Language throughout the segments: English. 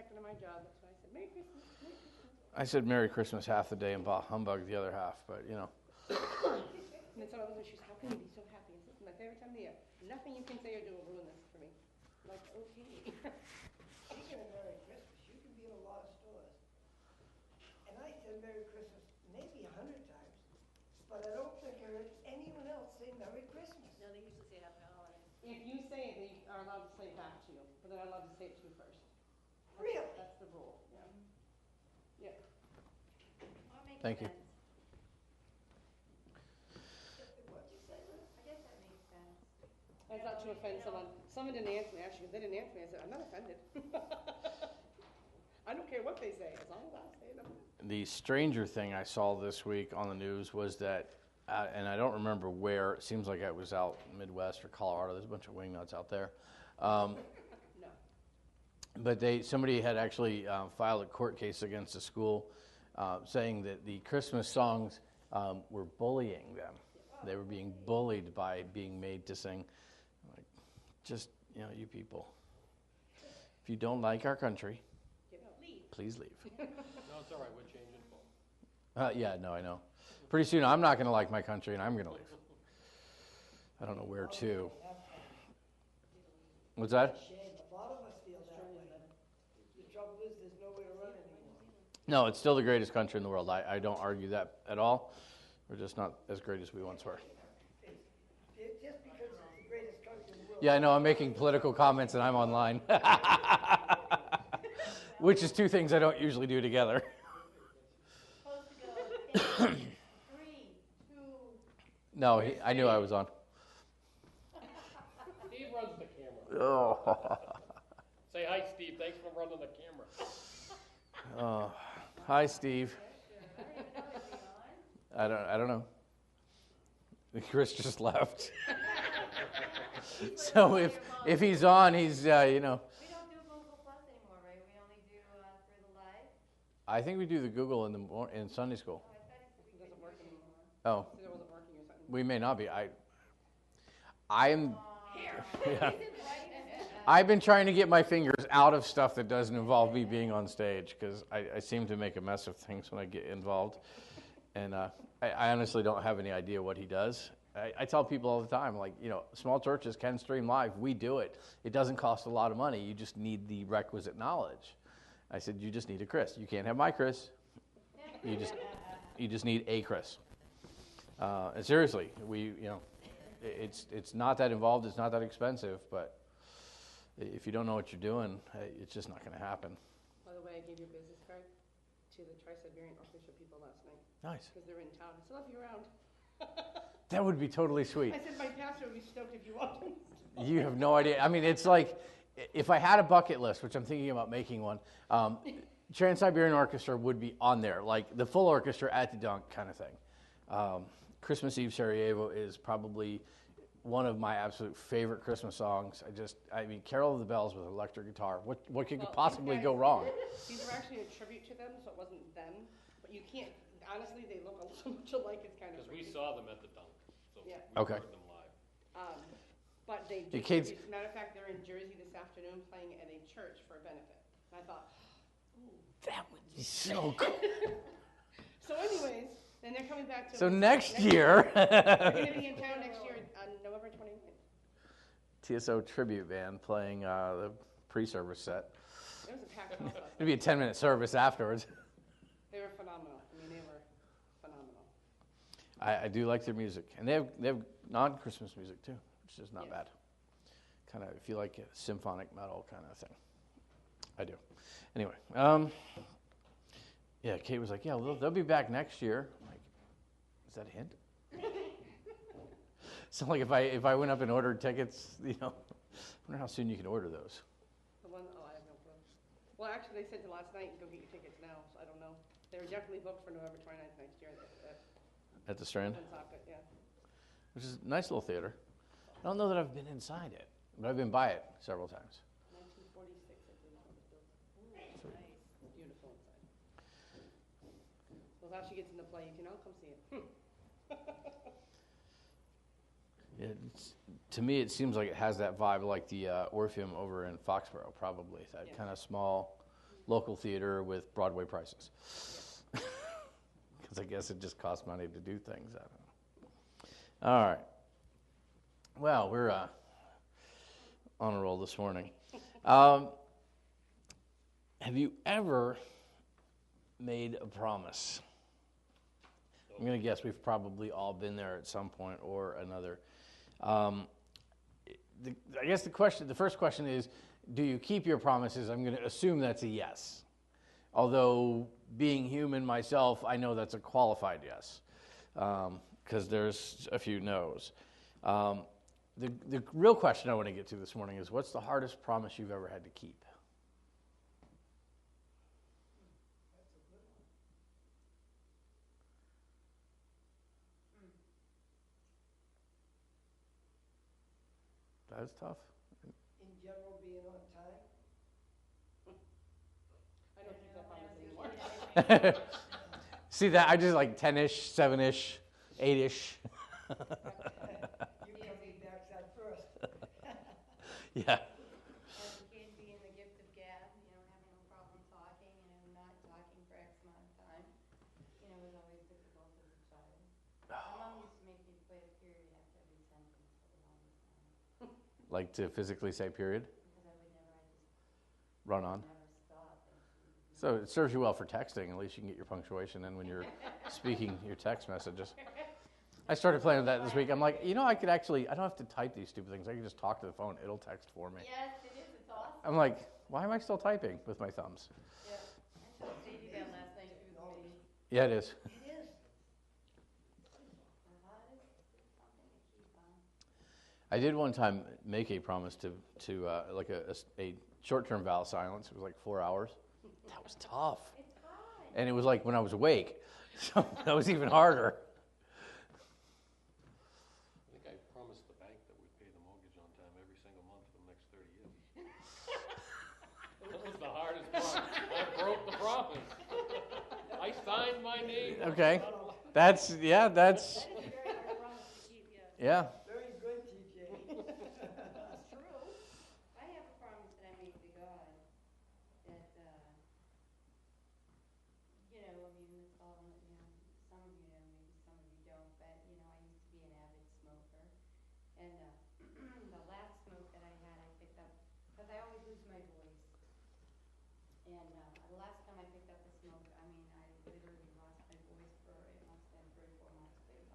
second of my job. That's why I said, Merry Christmas, Merry Christmas. I said Merry Christmas half the day and bah humbug the other half, but you know. And then someone was like, how can you be so happy? I said, it's my favorite time of the year. Nothing you can say or do will ruin this for me. I'm like, okay. Speaking of Merry Christmas, you can be in a lot of stores. And I said Merry Christmas maybe 100 times, but I don't think I heard anyone else say Merry Christmas. No, they usually say Happy Holidays. If you say it, they are allowed to say it back to you, but they're allowed to say it to you first. Really? That's the rule, yeah. Yeah. Well, it makes Thank you. sense. What'd you say, Liz? I guess that makes sense. I thought to offend someone. Someone didn't answer me, actually, they didn't answer me. I said, I'm not offended. I don't care what they say, as long as I say them. The stranger thing I saw this week on the news was that, and I don't remember where, it seems like it was out Midwest or Colorado. There's a bunch of wingnuts out there. No. But somebody had actually filed a court case against the school saying that the Christmas songs were bullying them. They were being bullied by being made to sing. Like, just, you know, you people. If you don't like our country, please leave. No, it's all right. We're changing. Yeah, no, I know. Pretty soon I'm not going to like my country and I'm going to leave. I don't know where to. What's that? Shame. A lot of us feel that way. The trouble is there's nowhere to run anymore. No, it's still the greatest country in the world. I don't argue that at all. We're just not as great as we once were. Just because it's the greatest country in the world. Yeah, I know. I'm making political comments and I'm online. Which is two things I don't usually do together. Supposed to go in 3, 2. No, I knew I was on. Steve runs the camera. Oh. Say hi, Steve. Thanks for running the camera. Hi, Steve. I don't know. Chris just left. So if he's on, he's We don't do Google Plus anymore, right? We only do through the live. I think we do the Google in Sunday school. Oh, I thought It doesn't work anymore. Oh, Said it wasn't working or something. we may not be. I'm. Yeah. I've been trying to get my fingers out of stuff that doesn't involve me being on stage because I seem to make a mess of things when I get involved. And I honestly don't have any idea what he does. I tell people all the time, like, you know, small churches can stream live. We do it. It doesn't cost a lot of money. You just need the requisite knowledge. I said, you just need a Chris. You can't have my Chris. You just need a Chris. And seriously, it's not that involved. It's not that expensive. But if you don't know what you're doing, it's just not going to happen. By the way, I gave your business card to the Tri-Siberian Orchestra people last night. Nice. Because they're in town. I said, I'll be around. That would be totally sweet. I said, my pastor would be stoked if you walked in. You have no idea. I mean, it's like if I had a bucket list, which I'm thinking about making one, Trans-Siberian Orchestra would be on there, like the full orchestra at the dunk kind of thing. Christmas Eve Sarajevo is probably one of my absolute favorite Christmas songs. I mean, Carol of the Bells with electric guitar. What could possibly go wrong? These were actually a tribute to them, so it wasn't them. But you can't, honestly, they look so much alike, it's kind of Because we freaky. saw them at the dunk. So Yeah. we Okay. heard them live. But they The did, kids- as a matter of fact, they're in Jersey this afternoon playing at a church for a benefit. And I thought, That would be so cool. so anyways, then they're coming back to... So next year, They're going to be in town next year on November 29th. TSO tribute band playing the pre-service set. It was a packed house last night. It'd be a 10-minute service afterwards. They were phenomenal. I mean, they were phenomenal. I do like their music, and they have non-Christmas music too, which is not Yeah. bad. Kind of, if you like symphonic metal kind of thing, I do. Anyway, yeah, Kate was like, "Yeah, they'll be back next year." I'm like, is that a hint? So, like, if I went up and ordered tickets, you know, I wonder how soon you can order those. The one, I have no clue. Well, actually, they said to last night, go get your tickets now, so I don't know. They were definitely booked for November 29th next year At the Strand, at Woonsocket, yeah. which is a nice little theater. I don't know that I've been inside it, but I've been by it several times. 1946, I believe, when it was built. It's beautiful inside. Well, now she gets into play, you can all come see it. To me, it seems like it has that vibe like the Orpheum over in Foxborough, probably. That Yeah. kind of small, local theater with Broadway prices. Because I guess it just costs money to do things. I don't know. All right. Well, we're on a roll this morning. Have you ever made a promise? I'm going to guess we've probably all been there at some point or another. I guess the first question is, do you keep your promises? I'm going to assume that's a yes. Although, being human myself, I know that's a qualified yes, because there's a few no's. The real question I want to get to this morning is, what's the hardest promise you've ever had to keep? That's tough. In general, being on time. I don't keep that promise anymore. See that? I just like 10-ish, 7-ish, 8-ish. You come me back that first. Yeah. As a kid, being the gift of gab, having no problem talking, not talking for X amount of time, was always difficult as a child. My mom used to make me put a period after every sentence for the longest time. Like to physically say period? Because I just Run on. never stop. And So it serves you well for texting. At least you can get your punctuation in when you're speaking your text messages. I started playing with that this week. I'm like, I don't have to type these stupid things. I can just talk to the phone. It'll text for me. yes, it is. It's awesome. I'm like, why am I still typing with my thumbs? Yeah. I told Sadie that last night. She was amazed. Yeah, it is. It is. The hardest is something to keep on. I did one time make a promise to like a short-term vow of silence. It was like 4 hours. That was tough. It's hard. And it was like when I was awake. So that was even harder. I think I promised the bank that we'd pay the mortgage on time every single month for the next 30 years. That was the hardest part. I broke the promise. I signed my name. Okay. That's. That is a very hard promise to keep, yeah. Yeah. Very good, TJ. It's true. I have a promise that I made to God that, it's all, some of you know, maybe some of you don't, but, I used to be an avid smoker. And the last smoke that I had, I picked up, because I always lose my voice. And the last time I picked up a smoke, I literally lost my voice for, it must have been 3 or 4 months. It was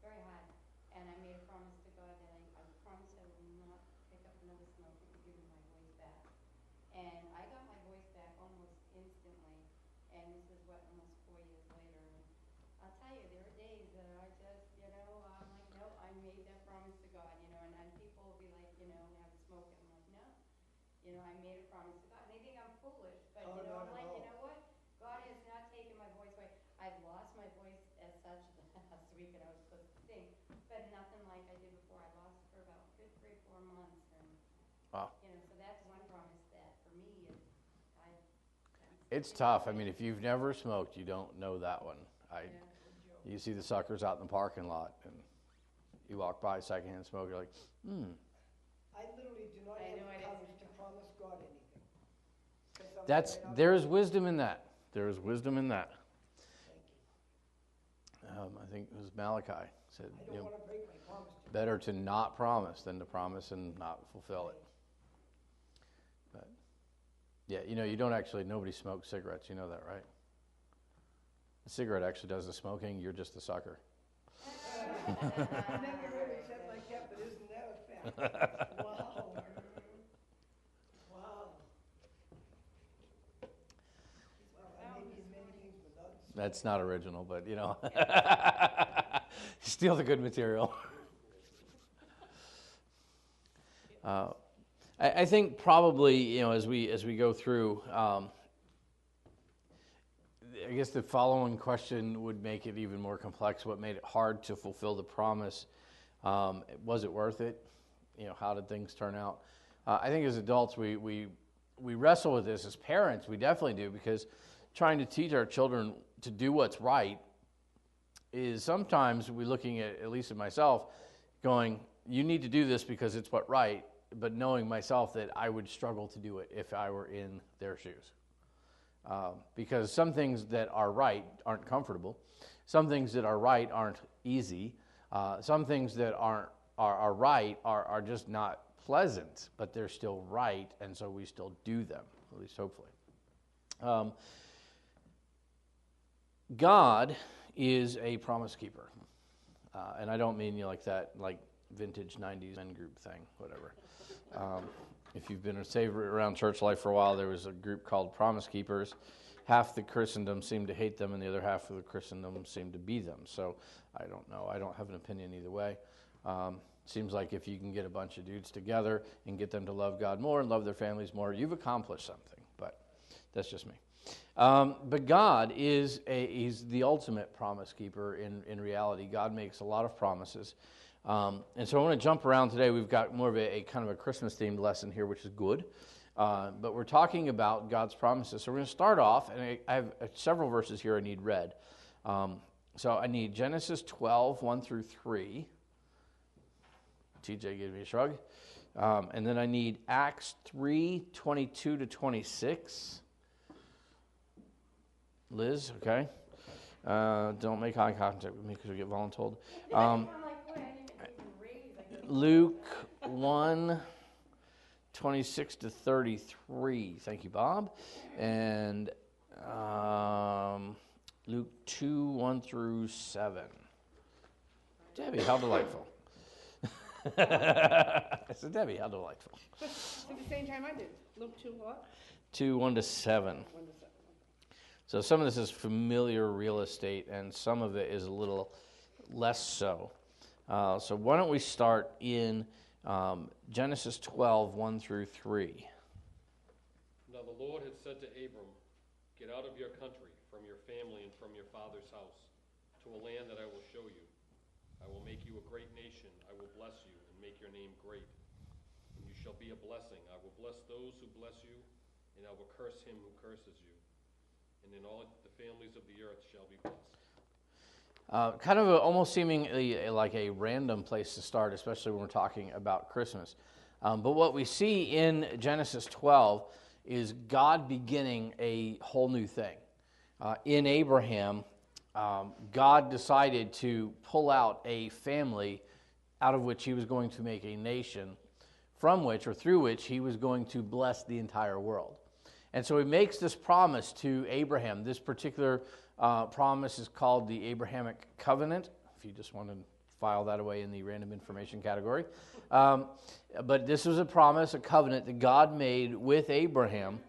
very hard. And I made a promise to God that I promised I would not pick up another smoke and give me my voice back. And I got my voice back almost instantly. And this is almost 4 years later. And I'll tell you, there are days that I just, I'm like, no, I made that promise to God, and people will be like, have a smoke, and I'm like, no. I made a promise to God. And they think I'm foolish, but, Oh, I'm not at like, all. you know what? God has not taken my voice away. I've lost my voice as such last week, and I was supposed to sing, but nothing like I did before. I lost it for about 3 or 4 months, and, Wow. so that's one promise that, for me, is, It's tough. I mean, if you've never smoked, you don't know that one. You see the suckers out in the parking lot, and you walk by secondhand smoke. You're like, I literally do not I have know the it courage to promise God anything. 'Cause I'm That's afraid I'll- there is wisdom in that. There is wisdom in that. Thank you. I think it was Malachi said, I don't want to break my promise to you. better to not promise than to promise and not fulfill it. But yeah, you don't actually. Nobody smokes cigarettes. You know that, right? A cigarette actually does the smoking. You're just the sucker. I never heard it said like that, but isn't that a fact? Wow. Wow. Well, I may be many things, but not That's not original, but steal the good material. I think probably as we go through, I guess the following question would make it even more complex. What made it hard to fulfill the promise? Was it worth it? How did things turn out? I think as adults we wrestle with this. As parents, we definitely do, because trying to teach our children to do what's right is sometimes we're looking at least at myself, going, you need to do this because it's what right, but knowing myself that I would struggle to do it if I were in their shoes. Because some things that are right aren't comfortable. Some things that are right aren't easy. Some things that are right are just not pleasant, but they're still right, and so we still do them, at least hopefully. God is a promise keeper. And I don't mean you like that, like vintage 90s men group thing, whatever. If you've been around church life for a while, there was a group called Promise Keepers. Half the Christendom seemed to hate them, and the other half of the Christendom seemed to be them. So I don't know. I don't have an opinion either way. Seems like if you can get a bunch of dudes together and get them to love God more and love their families more, you've accomplished something. But that's just me. But God he's the ultimate promise keeper in reality. God makes a lot of promises. And so I want to jump around today. We've got more of a kind of a Christmas-themed lesson here, which is good. But we're talking about God's promises. So we're going to start off, and I have several verses here I need read. So I need Genesis 12, 1 through 3. TJ gave me a shrug. And then I need Acts 3, 22 to 26. Liz, okay. Don't make eye contact with me because we get voluntold. I'm like, boy, I didn't even raise. Luke 1, 26 to 33. Thank you, Bob. And Luke 2, 1 through 7. Debbie, how delightful. I said, Debbie, how delightful. At the same time I did. Luke 2 what? 2, 1 to 7. 1 to 7. So some of this is familiar real estate, and some of it is a little less so. So why don't we start in Genesis 12, 1 through 3. Now the Lord had said to Abram, "Get out of your country, from your family, and from your father's house, to a land that I will show you. I will make you a great nation. I will bless you and make your name great. And you shall be a blessing. I will bless those who bless you, and I will curse him who curses you. And in all the families of the earth shall be blessed." Kind of almost seemingly like a random place to start, especially when we're talking about Christmas. But what we see in Genesis 12 is God beginning a whole new thing. In Abraham, God decided to pull out a family out of which he was going to make a nation, from which or through which he was going to bless the entire world. And so he makes this promise to Abraham. This particular promise is called the Abrahamic Covenant, if you just want to file that away in the random information category. But this was a promise, a covenant that God made with Abraham.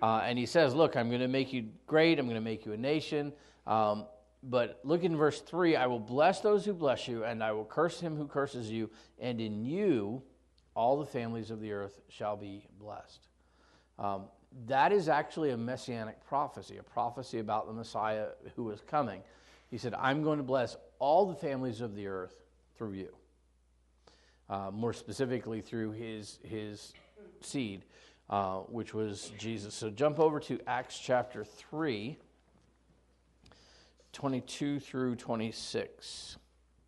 And he says, look, I'm going to make you great. I'm going to make you a nation. But look in verse 3, I will bless those who bless you, and I will curse him who curses you. And in you, all the families of the earth shall be blessed. That is actually a messianic prophecy, a prophecy about the Messiah who was coming. He said, I'm going to bless all the families of the earth through you. More specifically through his seed, which was Jesus. So jump over to Acts chapter 3, 22 through 26.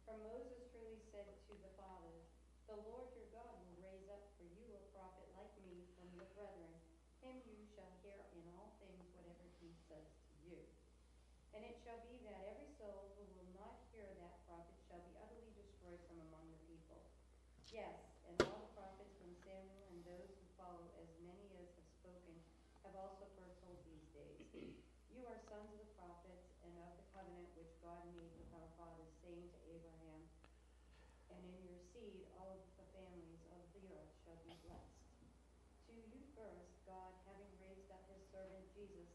For Moses truly said to the fathers, the Lord your God will raise up for you a prophet like me from your brethren. Him you shall hear in all things whatever he says to you. And it shall be that every soul who will not hear that prophet shall be utterly destroyed from among the people. Yes, and all the prophets from Samuel and those who follow, as many as have spoken, have also foretold these days. You are sons of the prophets and of the covenant which God made with our fathers, saying to Abraham, and in your seed all of the families of the earth shall be blessed. To you first, God, having raised up his servant Jesus,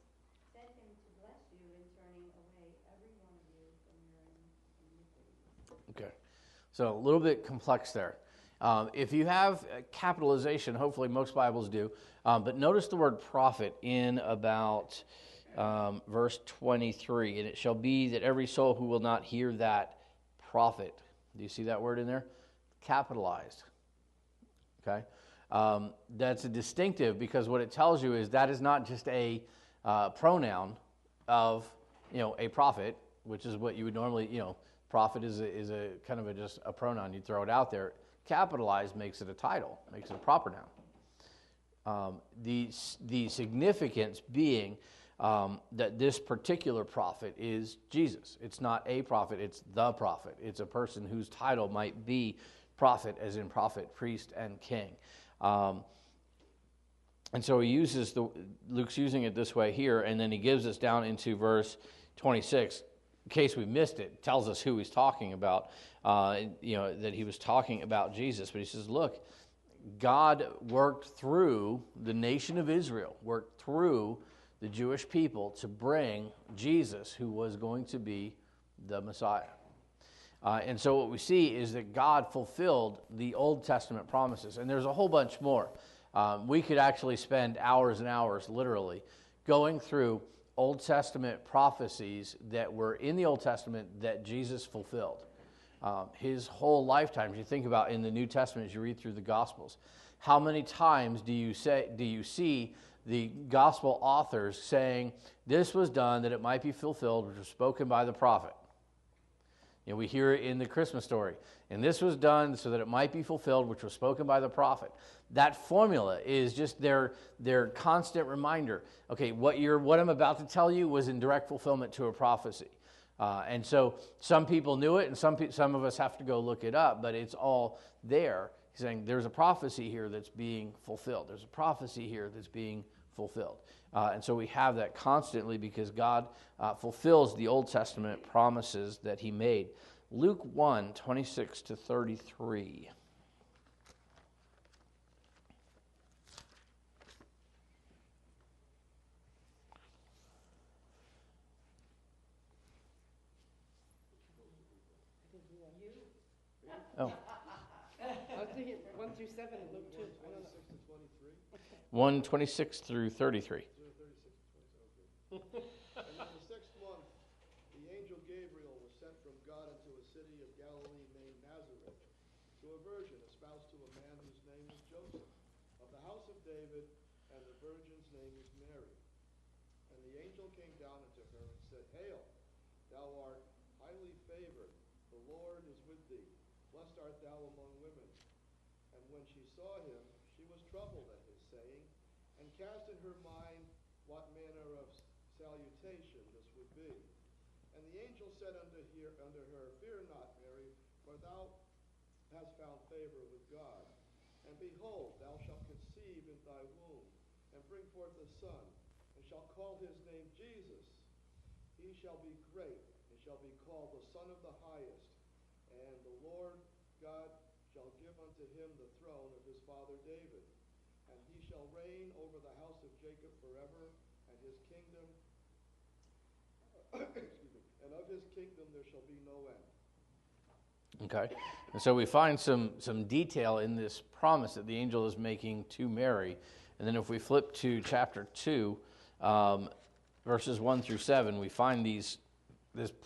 sent him to bless you in turning away every one of you from your iniquities. Okay, so a little bit complex there. If you have capitalization, hopefully most Bibles do, but notice the word prophet in about verse 23. And it shall be that every soul who will not hear that prophet. Do you see that word in there? Capitalized. Okay? That's a distinctive because what it tells you is that is not just a pronoun of, a prophet, which is what you would normally, prophet is a kind of just a pronoun. You throw it out there. Capitalized makes it a title, makes it a proper noun. The significance being that this particular prophet is Jesus. It's not a prophet, it's the prophet. It's a person whose title might be prophet, as in prophet, priest, and king. And so Luke's using it this way here, and then he gives us down into verse 26. In case we missed it, tells us who he's talking about, that he was talking about Jesus. But he says, look, God worked through the nation of Israel, worked through the Jewish people to bring Jesus, who was going to be the Messiah. And so what we see is that God fulfilled the Old Testament promises. And there's a whole bunch more. We could actually spend hours and hours, literally, going through Old Testament prophecies that were in the Old Testament that Jesus fulfilled. His whole lifetime, if you think about in the New Testament, as you read through the Gospels, how many times do you see the Gospel authors saying, this was done that it might be fulfilled, which was spoken by the prophet? We hear it in the Christmas story. And this was done so that it might be fulfilled, which was spoken by the prophet. That formula is just their constant reminder. Okay, what I'm about to tell you was in direct fulfillment to a prophecy. And so some people knew it, and some of us have to go look it up, but it's all there. He's saying there's a prophecy here that's being fulfilled. There's a prophecy here that's being fulfilled. And so we have that constantly because God fulfills the Old Testament promises that he made. Luke 1, 26 to 33. Oh. I was thinking 1 through 7 in Luke 2. I don't know. 1, 26 through 33. And in the 6th month, the angel Gabriel was sent from God into a city of Galilee named Nazareth, to a virgin espoused to a man whose name was Joseph, of the house of David, and the virgin's name was Mary. And the angel came down unto her and said, Hail, thou art highly favored, the Lord is with thee. Blessed art thou among women. And when she saw him, she was troubled at his saying, and cast in her mind what manner of salutation this would be. And the angel said unto her, Fear not, Mary, for thou hast found favor with God. And behold, thou shalt conceive in thy womb, and bring forth a son, and shalt call his name Jesus. He shall be great, and shall be called the Son of the Highest. And the Lord God shall give unto him the throne of his father David. And he shall reign over the house of Jacob forever, and his kingdom, and of his kingdom there shall be no end. Okay. And so we find some detail in this promise that the angel is making to Mary. And then if we flip to chapter 2, verses 1 through 7, we find this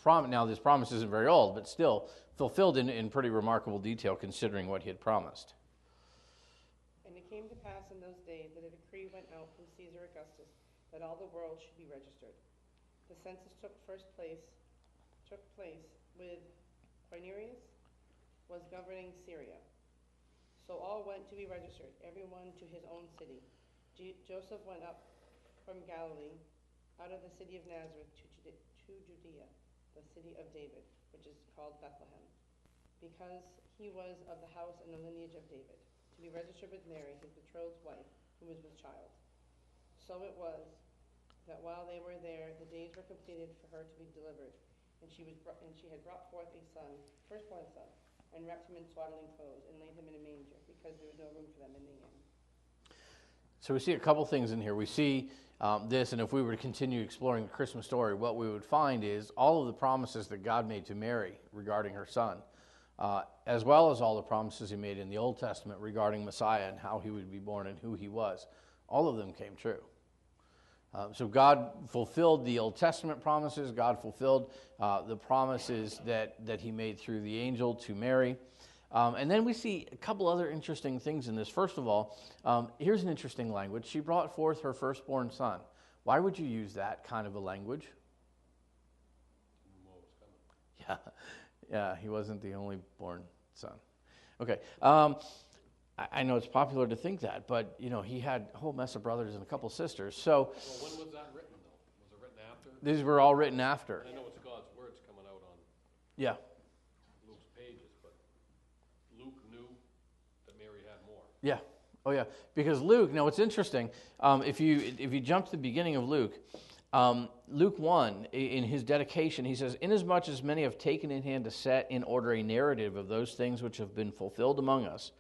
promise. Now, this promise isn't very old, but still fulfilled in pretty remarkable detail considering what he had promised. And it came to pass in those days that a decree went out from Caesar Augustus that all the world should be registered. The census took place with Quirinius was governing Syria. So all went to be registered, everyone to his own city. Joseph went up from Galilee, out of the city of Nazareth to Judea, the city of David, which is called Bethlehem, because he was of the house and the lineage of David, to be registered with Mary, his betrothed wife, who was with child. So it was that while they were there, the days were completed for her to be delivered, and she had brought forth a son, firstborn son, and wrapped him in swaddling clothes, and laid him in a manger, because there was no room for them in the inn. So we see a couple things in here. We see this, and if we were to continue exploring the Christmas story, what we would find is all of the promises that God made to Mary regarding her son, as well as all the promises he made in the Old Testament regarding Messiah and how he would be born and who he was. All of them came true. So God fulfilled the Old Testament promises. God fulfilled the promises that he made through the angel to Mary. And then we see a couple other interesting things in this. First of all, here's an interesting language. She brought forth her firstborn son. Why would you use that kind of a language? Yeah, he wasn't the only born son. Okay. I know it's popular to think that, but he had a whole mess of brothers and a couple sisters. So, Well, when was that written, though? These were all written after. I know it's God's words coming out on Yeah. Luke's pages, but Luke knew that Mary had more. Yeah. Oh, yeah. Because Luke, now what's interesting, if you jump to the beginning of Luke, Luke 1, in his dedication, he says, "Inasmuch as many have taken in hand to set in order a narrative of those things which have been fulfilled among us,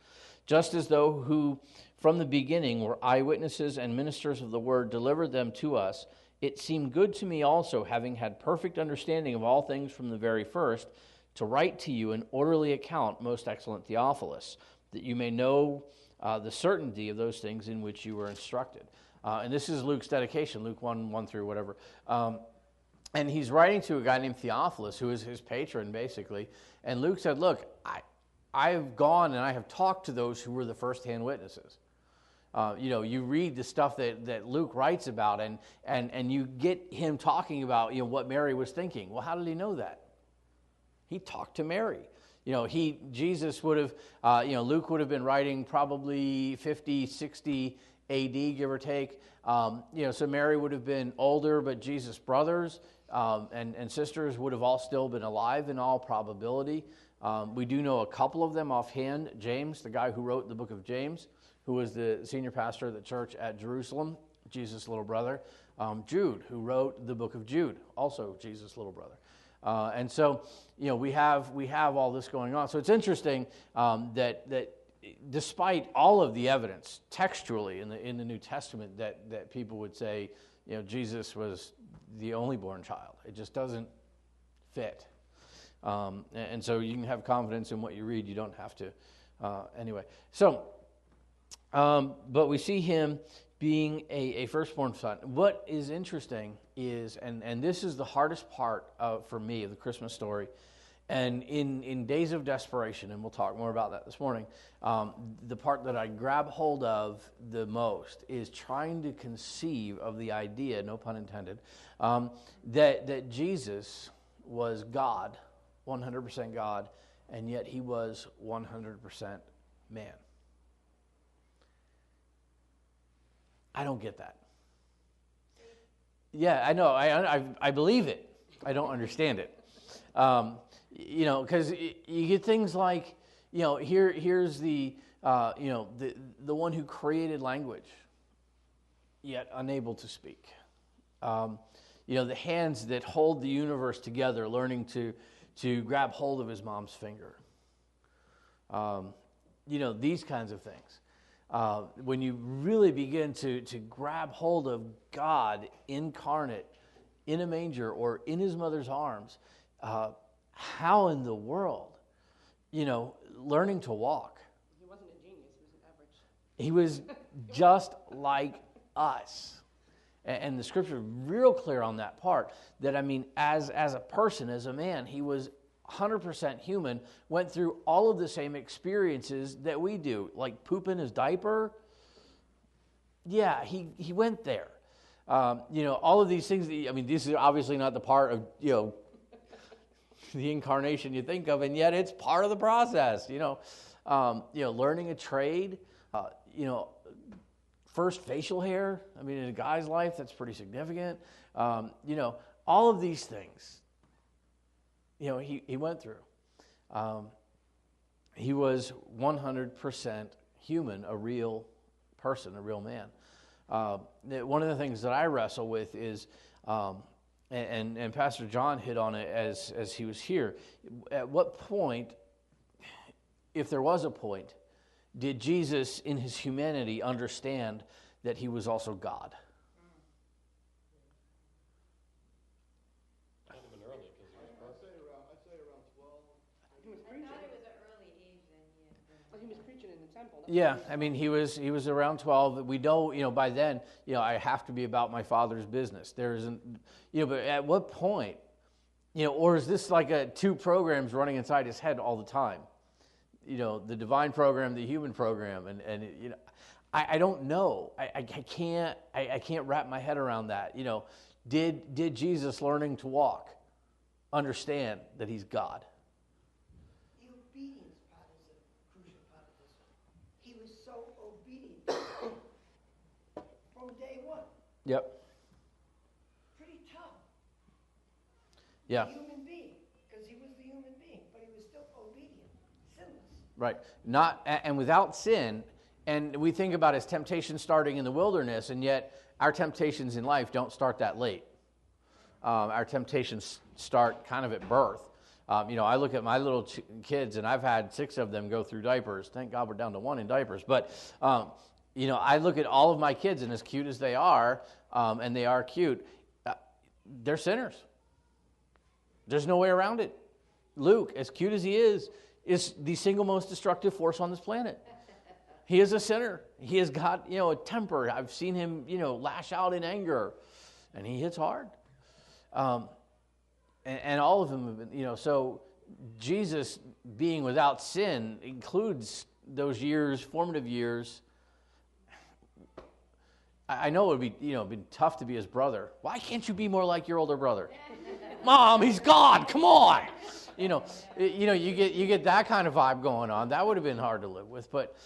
just as though who from the beginning were eyewitnesses and ministers of the word delivered them to us, it seemed good to me also, having had perfect understanding of all things from the very first, to write to you an orderly account, most excellent Theophilus, that you may know the certainty of those things in which you were instructed." And this is Luke's dedication, Luke 1 through whatever. And he's writing to a guy named Theophilus, who is his patron, basically. And Luke said, look, I've gone and I have talked to those who were the first-hand witnesses. You read the stuff that Luke writes about, and you get him talking about what Mary was thinking. Well, how did he know that? He talked to Mary. Jesus would have, Luke would have been writing probably 50, 60 AD, give or take. So Mary would have been older, but Jesus' brothers and sisters would have all still been alive in all probability. We do know a couple of them offhand. James, the guy who wrote the book of James, who was the senior pastor of the church at Jerusalem, Jesus' little brother. Jude, who wrote the book of Jude, also Jesus' little brother. And so, we have all this going on. So it's interesting that despite all of the evidence textually in the New Testament that people would say, Jesus was the only born child. It just doesn't fit. And so you can have confidence in what you read. You don't have to. Anyway, so, but we see him being a firstborn son. What is interesting is, and this is the hardest part for me of the Christmas story, and in days of desperation, and we'll talk more about that this morning, the part that I grab hold of the most is trying to conceive of the idea, no pun intended, that Jesus was God, 100% God, and yet he was 100% man. I don't get that. Yeah, I know. I believe it. I don't understand it. Because you get things like, here's the one who created language, yet unable to speak. The hands that hold the universe together, learning to grab hold of his mom's finger. These kinds of things. When you really begin to grab hold of God incarnate in a manger or in his mother's arms, how in the world, learning to walk? He wasn't a genius, he was an average. He was just like us. And the scripture is real clear on that part, that, as a person, as a man, he was 100% human, went through all of the same experiences that we do, like pooping his diaper. Yeah, he went there. All of these things, this is obviously not the part of, the incarnation you think of, and yet it's part of the process, learning a trade, first facial hair. In a guy's life, that's pretty significant. All of these things, he went through. He was 100% human, a real person, a real man. One of the things that I wrestle with is, and Pastor John hit on it as he was here, at what point, if there was a point, did Jesus in his humanity understand that he was also God? Kind of an early, because he was perfect. I'd say around 12. He was I preaching. thought it was an early age that he had been. Well, he was preaching in the temple. Yeah, he was around 12. We know, by then, I have to be about my Father's business. There isn't, but at what point, or is this like two programs running inside his head all the time? The divine program, the human program, and I don't know. I can't wrap my head around that. Did Jesus learning to walk understand that he's God? The obedience part is a crucial part of this. He was so obedient from day one. Yep. Pretty tough. Yeah. a human being, because he was the human being, but he was still obedient, sinless. Right. And without sin, and we think about his temptation starting in the wilderness, and yet our temptations in life don't start that late. Our temptations start kind of at birth. I look at my little kids, and I've had 6 of them go through diapers. Thank God we're down to 1 in diapers. But, I look at all of my kids, and as cute as they are, and they are cute, they're sinners. There's no way around it. Luke, as cute as he is the single most destructive force on this planet. He is a sinner. He has got, a temper. I've seen him, lash out in anger, and he hits hard. And all of them have been, so Jesus being without sin includes those years, formative years. I know it would be, been tough to be his brother. Why can't you be more like your older brother? Mom, he's God. Come on. You get that kind of vibe going on. That would have been hard to live with. But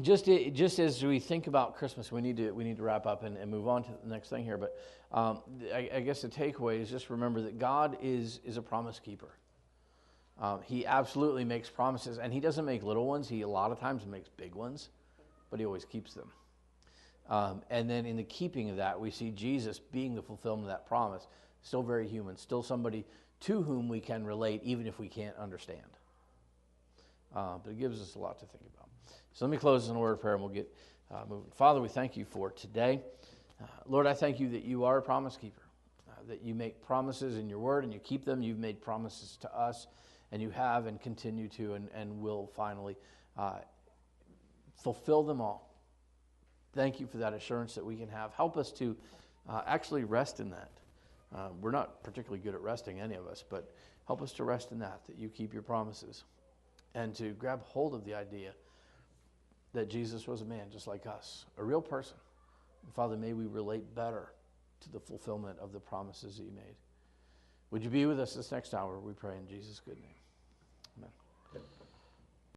just as we think about Christmas, we need to wrap up and move on to the next thing here. But I guess the takeaway is just remember that God is a promise keeper. He absolutely makes promises, and he doesn't make little ones. He a lot of times makes big ones, but he always keeps them. And then in the keeping of that, we see Jesus being the fulfillment of that promise. Still very human, still somebody to whom we can relate, even if we can't understand. But it gives us a lot to think about. So let me close in a word of prayer, and we'll get moving. Father, we thank you for today. Lord, I thank you that you are a promise keeper, that you make promises in your word and you keep them. You've made promises to us, and you have and continue to and will finally fulfill them all. Thank you for that assurance that we can have. Help us to actually rest in that. We're not particularly good at resting, any of us, but help us to rest in that you keep your promises, and to grab hold of the idea that Jesus was a man just like us, a real person. And Father, may we relate better to the fulfillment of the promises that you made. Would you be with us this next hour, we pray in Jesus' good name.